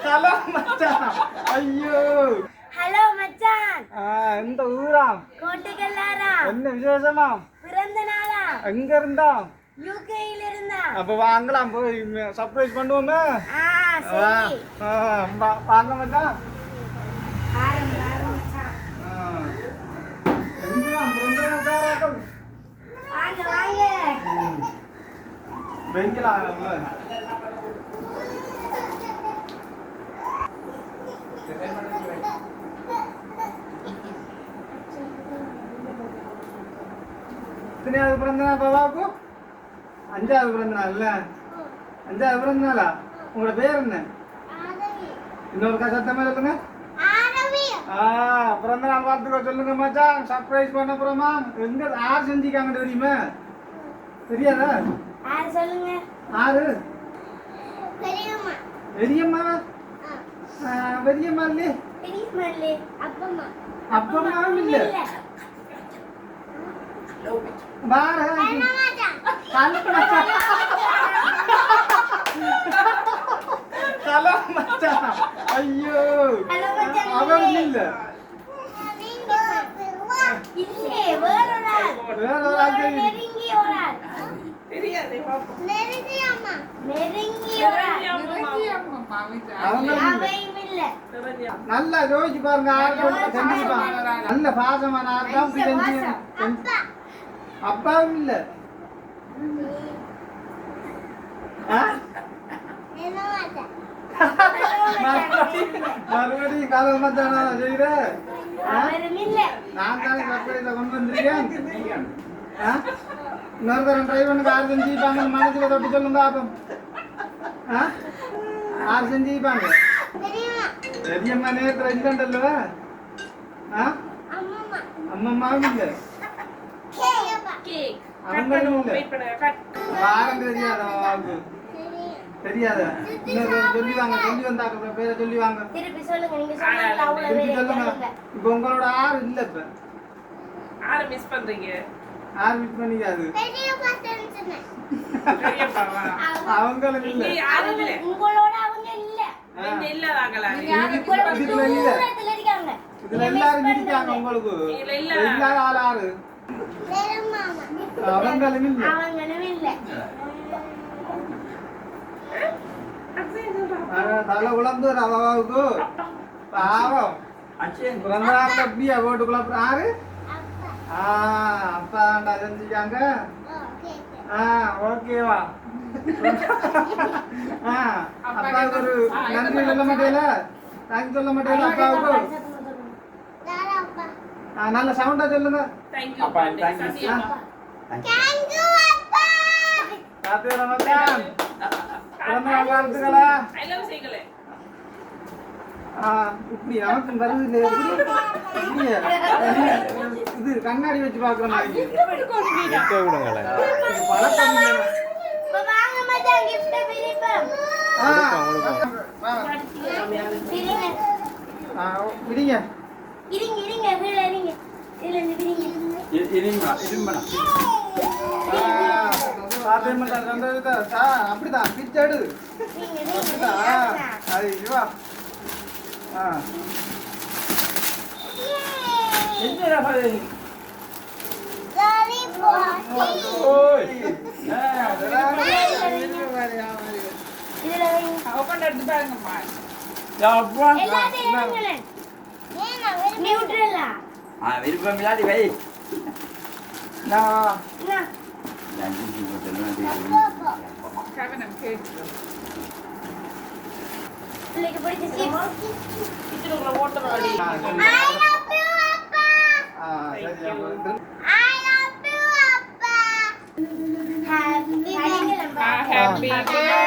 Hello மச்சான். ஐயோ hello மச்சான். எந்த ஊராம்? கோட்டுக்கல்லாரா. என்ன விசேஷமா? பிறந்த நாளா? எங்க இருந்தா? யூகேல இருந்தா. அப்ப வாங்கலாம், போய் சர்ப்ரைஸ் பண்ணுவோமே. சரி. வாங்க மச்சான். வாங்க வாங்க. வெங்கலாம். எத்தனையாவது பிறந்த நாள் பாபாவுக்கு? 5வது பிறந்த நாள் இல்ல? 5வது பிறந்த நாளா? உங்களோட பேர் என்ன? இன்னொரு சத்தமா சொல்லுங்க. பிறந்த நாள் வாழ்த்துக்கள் சொல்லுங்க மச்சான். சர்ப்ரைஸ் பண்ண போறோமா? எங்க யார் செஞ்சிருக்காங்க தெரியுமா? தெரியாதா? சொல்லுங்க. யாரு? பெரியம்மா. பெரியம்மா? பெரியம்மா இல்லையே. பெரியம்மா இல்ல. அப்பம்மா. அப்பம்மாவும் இல்ல. பாரு. ஹலோ மச்சான். ஐயோ அவர் இல்ல. வேற ஒரு ஆள் நெருங்கி ஒரு ஆள். தெரியாதே பாப்பா. நெருங்கி அம்மா. நெருங்கி ஒரு ஆள். அவையும் இல்ல. நல்லா யோசிச்சு பாருங்க. நல்ல பாசமான ஆள் தான். அப்பாவும் இல்ல. மறுபடியும் காலம் மச்சானா செய்யற? நான் தானே சர்ப்ரைஸ கொண்டு வந்திருக்கேன். இன்னொரு தரம் ட்ரை பண்ண யார் செஞ்சுப்பாங்க மனசுல தொட்டு சொல்லுங்க. அப்ப யார் செஞ்சுப்பாங்க? பெரியம்மா நேரத்துல இல்லைன்றல்ல? அம்மம்மாவும் இல்ல. அவங்களும் இல்ல. வாரம் தெரியாதா? தெரியாதா? சொல்லி வாங்க. சொல்லி வந்தாக்க பேரை சொல்லி வாங்க. திருப்பி சொல்லுங்க. நீங்க சொன்னீங்க அவ்வளவு திருப்பி சொல்லுங்க. இப்ப உங்களோட ஆறு இல்ல. இப்ப ஆறு மிஸ் பண்றீங்க. ஆறு மிஸ் பண்ணிக்காது. அவங்களும் இல்ல. உங்களோட அவங்க இல்ல. நீங்க இல்லதாங்களா? இதுல இல்ல. இதுல எல்லாரும் இருக்காங்க. உங்களுக்கு எல்லாரும் ஆள் ஆறு. அவங்களும் இல்ல. அவங்களும் இல்ல. தலை உழந்து அவாவுக்கு பாவம். பிறந்த நாள் எப்படியா வீட்டுக்குள்ள ஆறு? அப்பா தாண்டா செஞ்சுக்காங்க. ஓகேவா? அப்பாவுக்கு ஒரு நன்றி சொல்ல மாட்டேல? தேங்க்ஸ் சொல்ல மாட்டேல அப்பாவுக்கு? நல்ல சவுண்டா சொல்லுங்க. இப்படி நமக்கு வருது. இது கண்ணாடி வச்சு பாக்குற மாதிரி விடுங்க. அப்படிதான் பிச்சடு. விருப்பம் இல்லாத வை. Happy birthday.